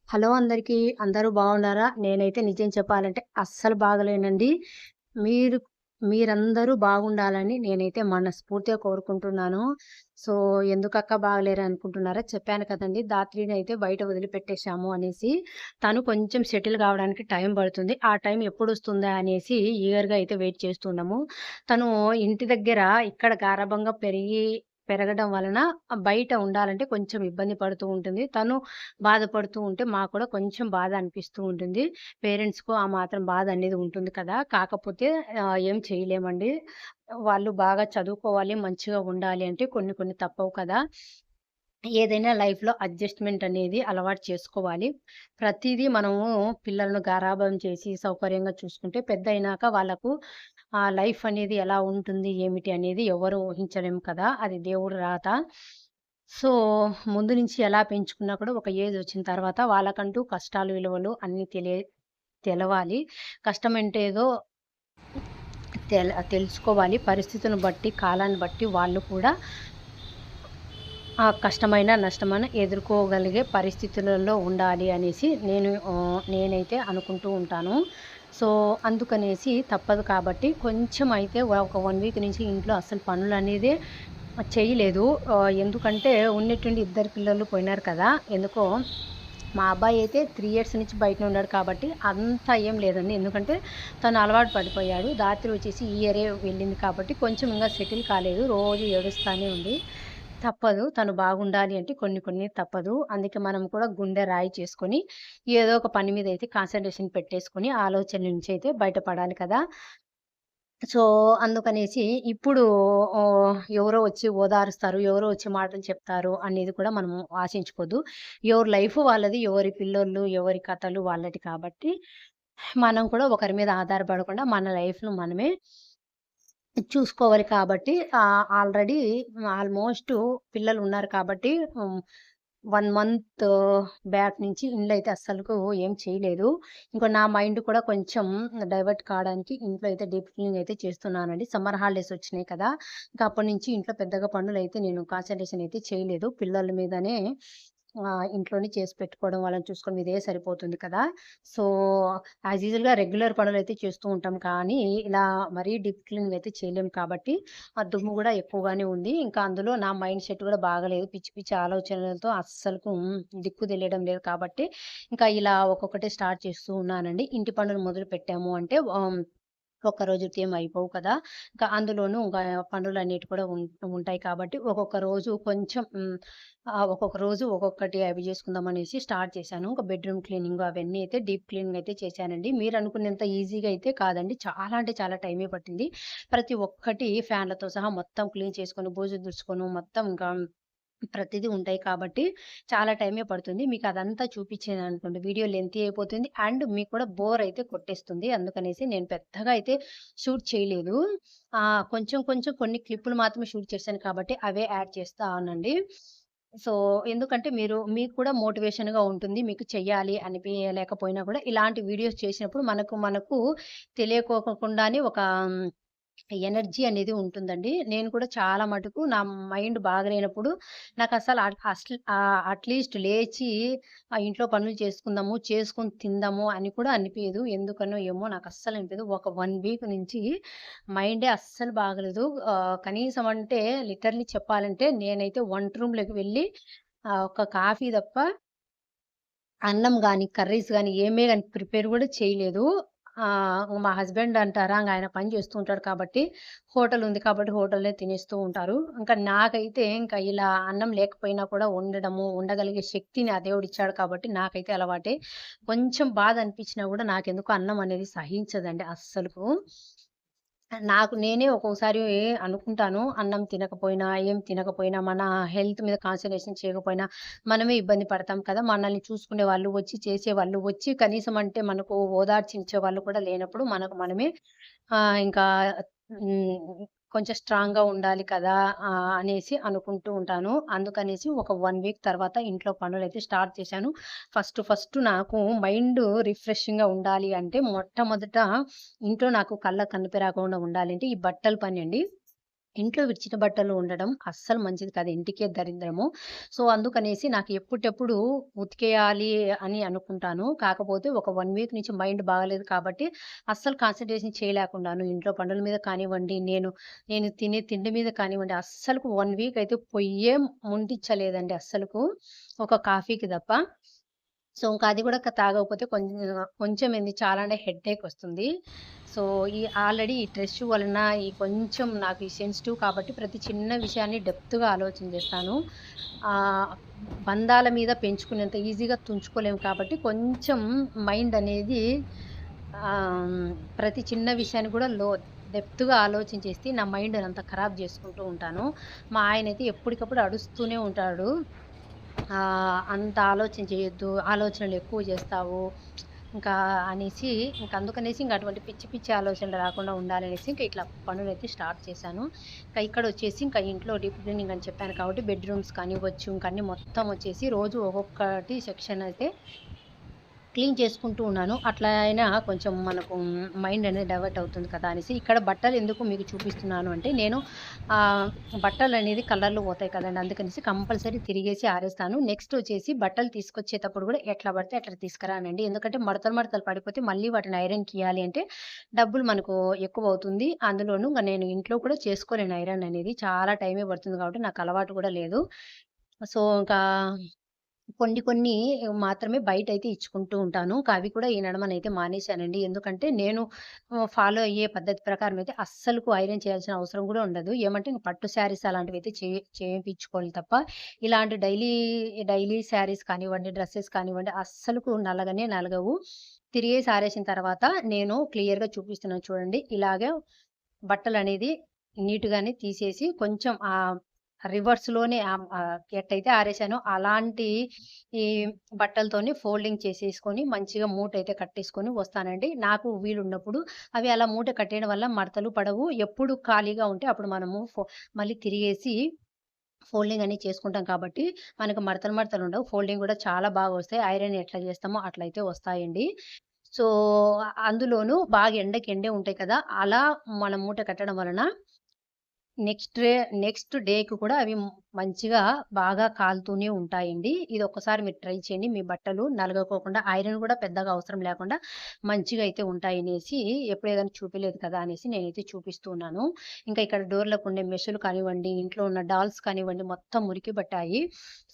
Hello అందరికీ. అందరూ బాగున్నారా? నేనైతే నిజం చెప్పాలంటే అస్సలు బాగలేనండి. మీరు మీరందరూ బాగుండాలని నేనైతే మనస్ఫూర్తిగా కోరుకుంటున్నాను. సో, ఎందుకక్క బాగలేరు అనుకుంటున్నారా? చెప్పాను కదండీ! ధాత్రిని అయితే బయట వదిలిపెట్టేశాము అనేసి. తను కొంచెం సెటిల్ కావడానికి టైం పడుతుంది. ఆ టైం ఎప్పుడొస్తుందా అనేసి ఈగర్‌గా అయితే వెయిట్ చేస్తున్నాము. తను ఇంటి దగ్గర ఇక్కడ గారాబంగా పెరగడం వలన బయట ఉండాలంటే కొంచెం ఇబ్బంది పడుతూ ఉంటుంది. తను బాధపడుతూ ఉంటే మాకు కూడా కొంచెం బాధ అనిపిస్తూ ఉంటుంది. పేరెంట్స్‌కు ఆ మాత్రం బాధ అనేది ఉంటుంది కదా! కాకపోతే ఏం చేయలేమండి. వాళ్ళు బాగా చదువుకోవాలి, మంచిగా ఉండాలి అంటే కొన్ని కొన్ని తప్పవు కదా! ఏదైనా లైఫ్‌లో అడ్జస్ట్‌మెంట్ అనేది అలవాటు చేసుకోవాలి. ప్రతీదీ మనము పిల్లలను గారాబం చేసి సౌకర్యంగా చూసుకుంటే పెద్దయినాక వాళ్ళకు లైఫ్ అనేది ఎలా ఉంటుంది, ఏమిటి అనేది ఎవరు ఊహించలేము కదా! అది దేవుడి రాత. సో, ముందు నుంచి ఎలా పెంచుకున్నా కూడా ఒక ఏజొచ్చిన తర్వాత వాళ్ళకంటూ కష్టాలు, విలువలు అన్నీ తెలవాలి. కష్టమంటే ఏదో తెలుసుకోవాలి. పరిస్థితులను బట్టి, కాలాన్ని బట్టి వాళ్ళు కూడా కష్టమైన, నష్టమైన ఎదుర్కోగలిగే పరిస్థితులలో ఉండాలి అనేసి నేనైతే అనుకుంటూ ఉంటాను. సో, అందుకనేసి తప్పదు కాబట్టి కొంచెం అయితే ఒక 1 వీక్ నుంచి ఇంట్లో అస్సలు పనులనేదే చేయలేదు. ఎందుకంటే ఉన్నట్టుండి ఇద్దరు పిల్లలు పోయినారు కదా! ఎందుకో మా అబ్బాయి అయితే 3 ఇయర్స్ నుంచి బయటనే ఉన్నాడు కాబట్టి అంత ఏం లేదండి. ఎందుకంటే తను అలవాటు పడిపోయాడు. రాత్రి వచ్చేసి ఈ ఇయరే వెళ్ళింది కాబట్టి కొంచెం ఇంగా సెటిల్ కాలేదు. రోజు ఏడుస్తానే ఉంది. తప్పదు. తను బాగుండాలి అంటే కొన్ని కొన్ని తప్పదు. అందుకే మనం కూడా గుండె రాయి చేసుకొని ఏదో ఒక పని మీద అయితే కాన్సంట్రేషన్ పెట్టేసుకొని ఆలోచనల నుంచి అయితే బయటపడాలి కదా! సో, అందుకనేసి ఇప్పుడు ఎవరో వచ్చి ఓదారుస్తారు, ఎవరో వచ్చి మాటలు చెప్తారు అనేది కూడా మనము ఆశించుకోద్దు. ఎవరి లైఫ్ వాళ్ళది, ఎవరి పిల్లోళ్ళు, ఎవరి కథలు వాళ్ళది కాబట్టి, మనం కూడా ఒకరి మీద ఆధారపడకుండా మన లైఫ్‌ను మనమే చూసుకోవాలి కాబట్టి ఆల్రెడీ ఆల్‌మోస్ట్ పిల్లలున్నారు కాబట్టి 1 మంత్ బ్యాక్ నుంచి ఇంట్లో అయితే అస్సలకు ఏం చేయలేదు. ఇంక నా మైండ్ కూడా కొంచెం డైవర్ట్ కావడానికి ఇంట్లో అయితే డీప్ క్లీనింగ్ అయితే చేస్తున్నానండి. సమ్మర్ హాలిడేస్ వచ్చినాయి కదా! ఇంక అప్పటినుంచి ఇంట్లో పెద్దగా పనులైతే నేను కాన్సంట్రేషన్ అయితే చేయలేదు. పిల్లల మీదనే ఇంట్లోనే చేసి పెట్టుకోవడం, వాళ్ళని చూసుకోవడం ఇదే సరిపోతుంది కదా! సో, యాజ్ యూజువల్‌గా రెగ్యులర్ పనులైతే చేస్తూ ఉంటాం కానీ, ఇలా మరీ డీప్ క్లీనింగ్ అయితే చేయలేము కాబట్టి, ఆ దుమ్ము గూడా ఎక్కువగానే ఉంది. ఇంకా అందులో నా మైండ్ సెట్ గూడా బాగాలేదు. పిచ్చి పిచ్చి ఆలోచనలతో అస్సలకు దిక్కు తెలియడం లేదు కాబట్టి, ఇంకా ఇలా ఒక్కొక్కటి స్టార్ట్ చేస్తూ ఉన్నానండి. ఇంటి పనులు మొదలుపెట్టాము అంటే ఒక్క రోజుతో ఏమి అయిపోవు కదా! ఇంకా అందులోనూ ఇంకా పనులన్నిటి కూడా ఉంటాయి కాబట్టి, ఒక్కొక్క రోజు కొంచెం ఒక్కొక్క రోజు ఒక్కొక్కటి అవి చేసుకుందామనేసి స్టార్ట్ చేశాను. ఒక బెడ్‌రూమ్ క్లీనింగ్ అవన్నీ అయితే డీప్ క్లీనింగ్ అయితే చేశానండి. మీరనుకున్నంత ఈజీగా అయితే కాదండి. చాలా అంటే చాలా టైమే పట్టింది. ప్రతి ఒక్కటి ఫ్యాన్‌లతో సహా మొత్తం క్లీన్ చేసుకొని, బూజు దులుచుకొని మొత్తం ఇంకా ప్రతిదీ ఉంటాయి కాబట్టి చాలా టైమే పడుతుంది. మీకదంతా చూపిచ్చాననుకోండి వీడియో లెంతీ అయిపోతుంది. అండ్ మీకు కూడా బోర్ అయితే కొట్టేస్తుంది. అందుకనేసి నేను పెద్దగా అయితే షూట్ చేయలేదు. కొంచెం కొంచెం కొన్ని క్లిప్పులు మాత్రమే షూట్ చేశాను కాబట్టి అవే యాడ్ చేస్తా ఉన్నానండి. సో, ఎందుకంటే మీకు కూడా మోటివేషన్‌గా ఉంటుంది. మీకు చెయ్యాలి అనిపియలేకపోయినా కూడా ఇలాంటి వీడియోస్ చేసినప్పుడు మనకు తెలియకోకుండానే ఒక ఎనర్జీ అనేది ఉంటుందండి. నేను కూడా చాలా మటుకు నా మైండ్ బాగాలేనప్పుడు నాకసలు అట్‌లీస్ట్ లేచి ఇంట్లో పనులు చేసుకుందాము, చేసుకొని తిందాము అని కూడా అనిపియదు. ఎందుకనో ఏమో నాకస్సలు అనిపియదు. ఒక 1 వీక్ నుంచి మైండే అస్సలు బాగలేదు. కనీసం అంటే లిటరల్లీ చెప్పాలంటే నేనైతే వంట రూమ్‌లోకి వెళ్లి ఒక కాఫీ తప్ప అన్నం గాని, కర్రీస్ గాని ఏమే గాని ప్రిపేర్ గూడా చేయలేదు. మా హస్బెండ్ అంటారా ఆయన పని చేస్తూ ఉంటాడు కాబట్టి, హోటల్ ఉంది కాబట్టి హోటల్‌లో తినేస్తూ ఉంటారు. ఇంకా నాకైతే ఇంకా ఇలా అన్నం లేకపోయినా కూడా ఉండగలిగే శక్తిని ఆ దేవుడిచ్చాడు కాబట్టి నాకైతే అలవాటే. కొంచెం బాధ అనిపించినా గూడా నాకెందుకో అన్నం అనేది సహించదండి అస్సలకు. నాకు నేనే ఒక్కొక్కసారి అనుకుంటాను. అన్నం తినకపోయినా, ఏం తినకపోయినా, మన హెల్త్ మీద కాన్సంట్రేషన్ చేయకపోయినా, మనమే ఇబ్బంది పడతాం కదా! మనల్ని చూసుకునే వాళ్ళు వచ్చి, చేసేవాళ్ళు వచ్చి కనీసం అంటే మనకు ఓదార్చించే వాళ్ళు కూడా లేనప్పుడు మనకు మనమే ఇంకా హ్మ్. కొంచెం స్ట్రాంగ్‌గా ఉండాలి కదా! అనేసి అనుకుంటూ ఉంటాను. అందుకనేసి ఒక 1 వీక్ తర్వాత ఇంట్లో పనులైతే స్టార్ట్ చేశాను. ఫస్ట్ ఫస్ట్ నాకు మైండ్ రిఫ్రెషింగ్‌గా ఉండాలి అంటే మొట్టమొదట ఇంట్లో నాకు కళ్ళకి కనిపి రాకుండా ఉండాలంటే ఈ బట్టల పనండి. ఇంట్లో విడిచిన బట్టలు ఉండడం అస్సలు మంచిది కాదు. ఇంటికే దరిద్రము. సో, అందుకనేసి నాకు ఎప్పుటప్పుడు ఉతికేయాలి అని అనుకుంటాను. కాకపోతే ఒక 1 వీక్ నుంచి మైండ్ బాగాలేదు కాబట్టి అస్సలు కాన్సంట్రేషన్ చేయలేకున్నాను. ఇంట్లో పనుల మీద కానివ్వండి, నేను తినే తిండి మీద కానివ్వండి, అస్సలకు 1 వీక్ అయితే పొయ్యే ముట్టించలేదండి అస్సలకు. ఒక కాఫీకి తప్ప. సో, ఇంకా అది కూడా తాగకపోతే కొంచెం ఏంది చాలానే హెడ్‌ఏకొస్తుంది. సో, ఆల్రెడీ ఈ స్ట్రెస్ వలన కొంచెం నాకు సెన్సిటివ్ కాబట్టి ప్రతి చిన్న విషయాన్ని డెప్త్‌గా ఆలోచన చేస్తాను. ఆహ్, బంధాల మీద పెంచుకునేంత ఈజీగా తుంచుకోలేము కాబట్టి కొంచెం మైండ్ అనేది ఆహ్, ప్రతి చిన్న విషయాన్ని కూడా డెప్త్‌గా ఆలోచన చేసి నా మైండ్‌నంతా ఖరాబ్ చేసుకుంటూ ఉంటాను. మా ఆయనైతే ఎప్పటికప్పుడు అడుస్తూనే ఉంటాడు. అంత ఆలోచన చేయొద్దు. ఆలోచనలు ఎక్కువ చేస్తావు. ఇంకా అనేసి అందుకనేసి అటువంటి పిచ్చి పిచ్చి ఆలోచనలు రాకుండా ఉండాలనేసి ఇట్లా పనులైతే స్టార్ట్ చేశాను. ఇక్కడొచ్చేసి ఇంట్లో డీప్ క్లీనింగ్ అని చెప్పాను కాబట్టి బెడ్‌రూమ్స్ కానివ్వచ్చు, అన్నీ మొత్తం వచ్చేసి రోజు ఒక్కొక్కటి సెక్షన్ అయితే క్లీన్ చేసుకుంటూ ఉన్నాను. అట్లా అయినా కొంచెం మనకు మైండ్ అనేది డైవర్ట్ అవుతుంది కదా అనేసి. ఇక్కడ బట్టలు ఎందుకు మీకు చూపిస్తున్నాను అంటే, నేను బట్టలనేది కలర్‌లు పోతాయి కదండీ! అందుకనేసి కంపల్సరీ తిరిగేసి ఆరేస్తాను. నెక్స్ట్ వచ్చేసి బట్టలు తీసుకొచ్చేటప్పుడు కూడా ఎట్లా పడితే అట్లా తీసుకురానండి. ఎందుకంటే మడతలు మడతలు పడిపోతే మళ్ళీ వాటిని ఐరన్‌కియ్యాలి అంటే డబ్బులు మనకు ఎక్కువవుతుంది. అందులోనూ నేను ఇంట్లో కూడా చేసుకోలేను ఐరన్ అనేది. చాలా టైమే పడుతుంది కాబట్టి నాకు అలవాటు కూడా లేదు. సో, ఇంకా కొన్ని మాత్రమే బయటైతే ఇచ్చుకుంటూ ఉంటాను. అవి కూడా ఈ నడమనైతే మానేశానండి. ఎందుకంటే నేను ఫాలో అయ్యే పద్ధతి ప్రకారం అయితే అస్సలకు ఐరన్ చేయాల్సిన అవసరం కూడా ఉండదు. ఏమంటే పట్టు శారీస్ అలాంటివైతే చేయించుకోవాలి తప్ప, ఇలాంటి డైలీ శారీస్ కానివ్వండి, డ్రెసెస్ కానివ్వండి అస్సలకు నలగనే నలగవు. తిరిగేసి ఆరేసిన తర్వాత నేను క్లియర్‌గా చూపిస్తున్నాను చూడండి. ఇలాగే బట్టలనేది నీట్‌గానే తీసేసి కొంచెం రివర్స్‌లోనే ఎట్టయితే ఆరేసానో అలాంటి ఈ బట్టలతోని ఫోల్డింగ్ చేసేసుకొని మంచిగా మూటైతే కట్టేసుకొని వస్తానండి. నాకు వీలున్నప్పుడు అవి అలా మూట కట్టేయడం వల్ల మడతలు పడవు. ఎప్పుడు ఖాళీగా ఉంటే అప్పుడు మనము మళ్ళీ తిరిగేసి ఫోల్డింగ్ అనేది చేసుకుంటాం కాబట్టి మనకు మడతలు మడతలు ఉండవు. ఫోల్డింగ్ కూడా చాలా బాగా వస్తాయి. ఐరన్ ఎట్లా చేస్తామో అట్లయితే వస్తాయండి. సో, అందులోనూ బాగా ఎండే ఉంటాయి కదా! అలా మనం మూట కట్టడం వలన నెక్స్ట్ డేకి కూడా అవి మంచిగా బాగా కాలుతూనే ఉంటాయండి. ఇదొక్కసారి మీరు ట్రై చేయండి. మీ బట్టలు నలగకోకుండా ఐరన్ గూడా పెద్దగా అవసరం లేకుండా మంచిగా అయితే ఉంటాయనేసి ఎప్పుడు ఏదైనా చూపియలేదు కదా! అనేసి నేనైతే చూపిస్తూ ఉన్నాను. ఇంకా ఇక్కడ డోర్‌లకుండే మెషులు కానివ్వండి, ఇంట్లో ఉన్న డాల్స్ కానివ్వండి మొత్తం మురికి పట్టాయి.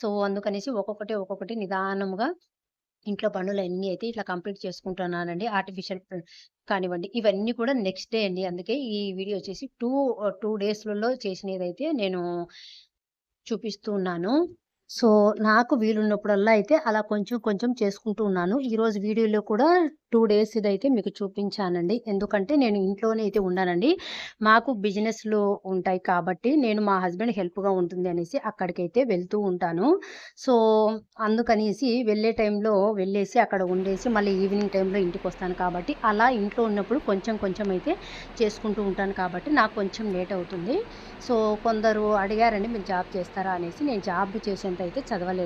సో, అందుకనేసి ఒక్కొక్కటి నిదానంగా ఇంట్లో పనులన్నీ అయితే ఇట్లా కంప్లీట్ చేసుకుంటున్నానండి. ఆర్టిఫిషియల్ కానివ్వండి, ఇవన్నీ కూడా నెక్స్ట్ డే అండి. అందుకే ఈ వీడియో వచ్చేసి 2 డేస్‌లలో చేసినదైతే నేను చూపిస్తూ ఉన్నాను. సో, నాకు వీలున్నప్పుడల్లా అయితే అలా కొంచెం కొంచెం చేసుకుంటూ ఉన్నాను. ఈరోజు వీడియోలో కూడా 2 డేస్‌దైతే మీకు చూపించానండి. ఎందుకంటే నేను ఇంట్లోనే అయితే ఉండనండి. మాకు బిజినెస్‌లు ఉంటాయి కాబట్టి నేను మా హస్బెండ్ హెల్ప్‌గా ఉంటుంది అనేసి అక్కడికైతే వెళ్తూ ఉంటాను. సో, అందుకనేసి వెళ్ళే టైంలో వెళ్ళేసి అక్కడ ఉండేసి మళ్ళీ ఈవినింగ్ టైంలో ఇంటికొస్తాను కాబట్టి అలా ఇంట్లో ఉన్నప్పుడు కొంచెం కొంచెం అయితే చేసుకుంటూ ఉంటాను కాబట్టి నాకు కొంచెం లేట్ అవుతుంది. సో, కొందరు అడిగారండి మీరు జాబ్ చేస్తారా అనేసి. నేను జాబ్ చేసేంత అయితే చదవలేదు.